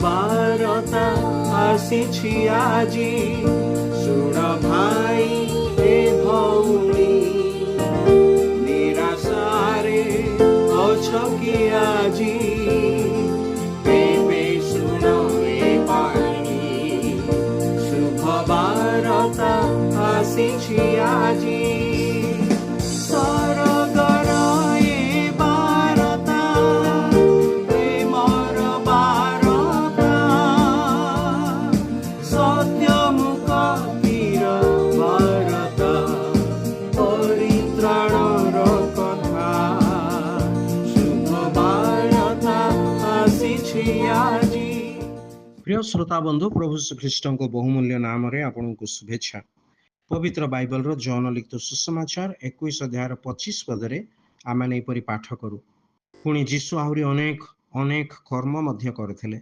ବାରତା ଆସିଛି ଆଜି। ଶୁଣ ଭାଇ ଏ ଭଉଣୀ, ନିରାଶାରେ ଅଛ କି ଆଜି? ଏବେ ଶୁଣ ଏ ବାଣୀ, ଶୁଭ ବାରତା ଆସିଛି ଆଜି। प्रिय श्रोता बंधु, प्रभु श्रीख्रीष्ट बहुमूल्य नाम आपको शुभेच्छा। पवित्र बाइबल रो जॉन लिखित सुसमाचार 21 अध्याय 25 पदरे आम एपरी पाठ करूँ। पुणी जीशु आहरी अनेक अनेक कर्म मध्य करथिले।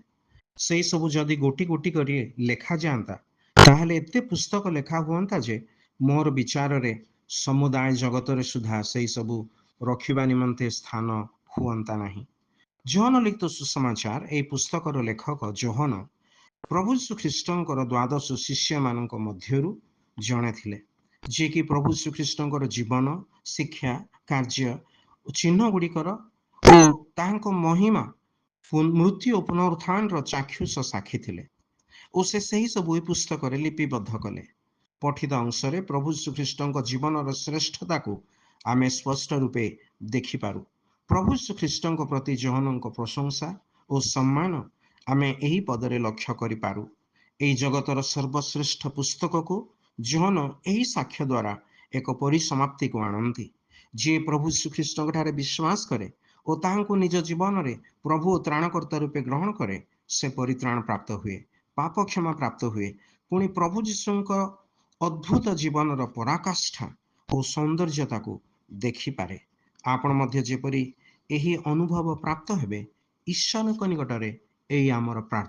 से सबु जदि गोटी गोटी करी लेखा जाता ताहले एते पुस्तक लेखा हुअंता जे मोर विचार रे समुदाय जगत रे सुधा से सबु रखिबा निमंते स्थान हुअंता नहीं। जॉन लिखित सुसमाचार ए पुस्तकर लेखक जोहन प्रभु श्रीख्रीष्टर द्वादश शिष्य मान मध्यरु जड़े थिले, जे कि प्रभु श्रीख्रीष्टर जीवन, शिक्षा, कार्य चिन्ह गुड़िकर महिमा, मृत्यु और पुनरुत्थान चाक्षुष साक्षी थिले और से सही सब पुस्तक लिपिबद्ध कले। पठित अंश प्रभु श्रीख्रीष्टर जीवन श्रेष्ठता को आमे स्पष्ट रूपे देखिपारू। प्रभु श्रीख्रीष्टर प्रति जोहन प्रशंसा और सम्मान आमे यही पदरे लक्ष्य करिपारू। एही जगतर सर्वश्रेष्ठ पुस्तक को जोहन यही साक्ष्य द्वारा एक परिसमाप्ति को आणती। जे प्रभु श्रीख्रीष्ट ठारे विश्वास करे और ताहांको निज जीवन रे प्रभु त्राणकर्ता रूपे ग्रहण करे, से परित्राण प्राप्त हुए, पाप क्षमा प्राप्त हुए, पुणी प्रभु जीशुंको अद्भुत जीवन रो पराकाष्ठा और सौंदर्यता को देखि पारे। आपण मध्य जेपरी एही अनुभव प्राप्त हेबे, ईश्वर निकटरे एही आमर प्रार्थना।